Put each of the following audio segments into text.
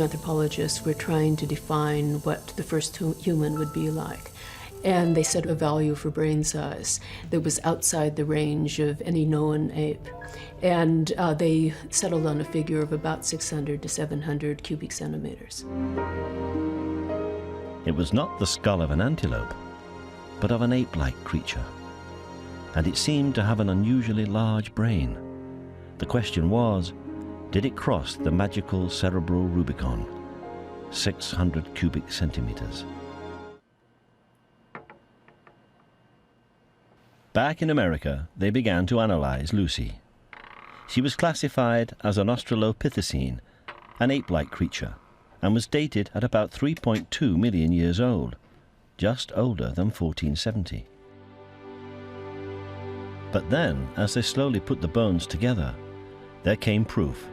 Anthropologists were trying to define what the first human would be like. And they set a value for brain size that was outside the range of any known ape. And they settled on a figure of about 600 to 700 cubic centimeters. It was not the skull of an antelope, but of an ape-like creature. And it seemed to have an unusually large brain. The question was, did it cross the magical cerebral Rubicon, 600 cubic centimeters? Back in America, they began to analyze Lucy. She was classified as an Australopithecine, an ape-like creature, and was dated at about 3.2 million years old, just older than 1470. But then, as they slowly put the bones together, there came proof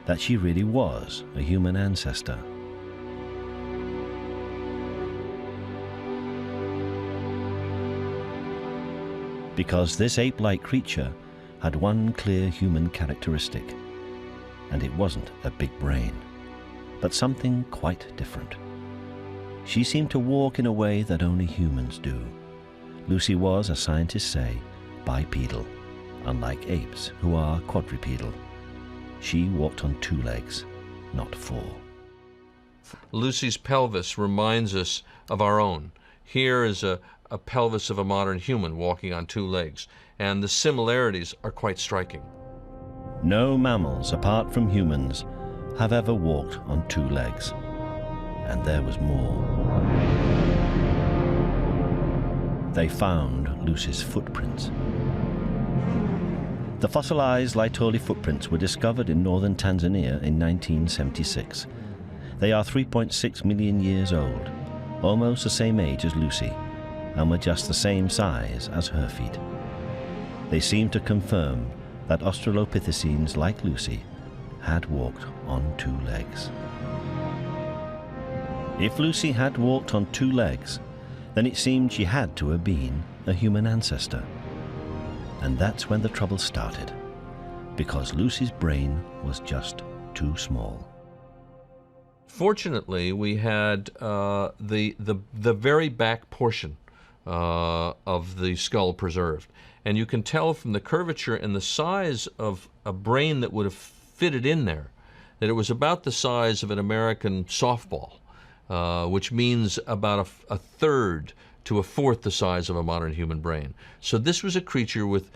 that she really was a human ancestor. Because this ape-like creature had one clear human characteristic, and it wasn't a big brain, but something quite different. She seemed to walk in a way that only humans do. Lucy was, as scientists say, bipedal, unlike apes who are quadrupedal. She walked on 2 legs, not 4. Lucy's pelvis reminds us of our own. Here is a pelvis of a modern human walking on 2 legs, and the similarities are quite striking. No mammals, apart from humans, have ever walked on 2 legs. And there was more. They found Lucy's footprints. The fossilized Laetoli footprints were discovered in northern Tanzania in 1976. They are 3.6 million years old, almost the same age as Lucy, and were just the same size as her feet. They seem to confirm that Australopithecines like Lucy had walked on 2 legs. If Lucy had walked on 2 legs, then it seemed she had to have been a human ancestor. And that's when the trouble started, because Lucy's brain was just too small. Fortunately, we had the very back portion of the skull preserved. And you can tell from the curvature and the size of a brain that would have fitted in there that it was about the size of an American softball, which means about a third to a fourth the size of a modern human brain. So this was a creature with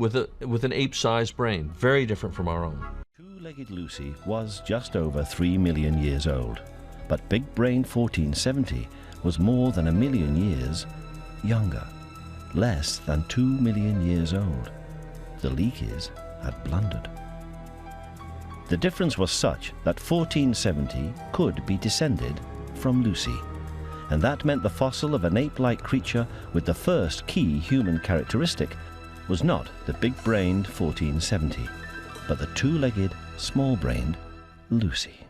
an ape-sized brain, very different from our own. Two-legged Lucy was just over 3 million years old, but Big Brain 1470 was more than 1 million years younger, less than 2 million years old. The Leakeys had blundered. The difference was such that 1470 could be descended from Lucy, and that meant the fossil of an ape-like creature with the first key human characteristic was not the big-brained 1470, but the 2-legged, small-brained Lucy.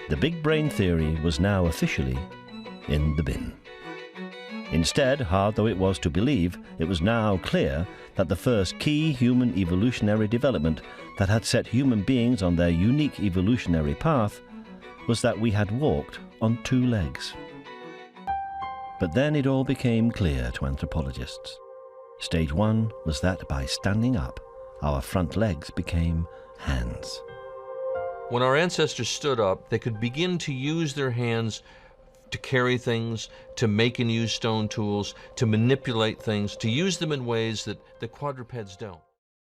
The big brain theory was now officially in the bin. Instead, hard though it was to believe, it was now clear that the first key human evolutionary development that had set human beings on their unique evolutionary path was that we had walked on 2 legs. But then it all became clear to anthropologists. Stage 1 was that by standing up, our front legs became hands. When our ancestors stood up, they could begin to use their hands to carry things, to make and use stone tools, to manipulate things, to use them in ways that the quadrupeds don't.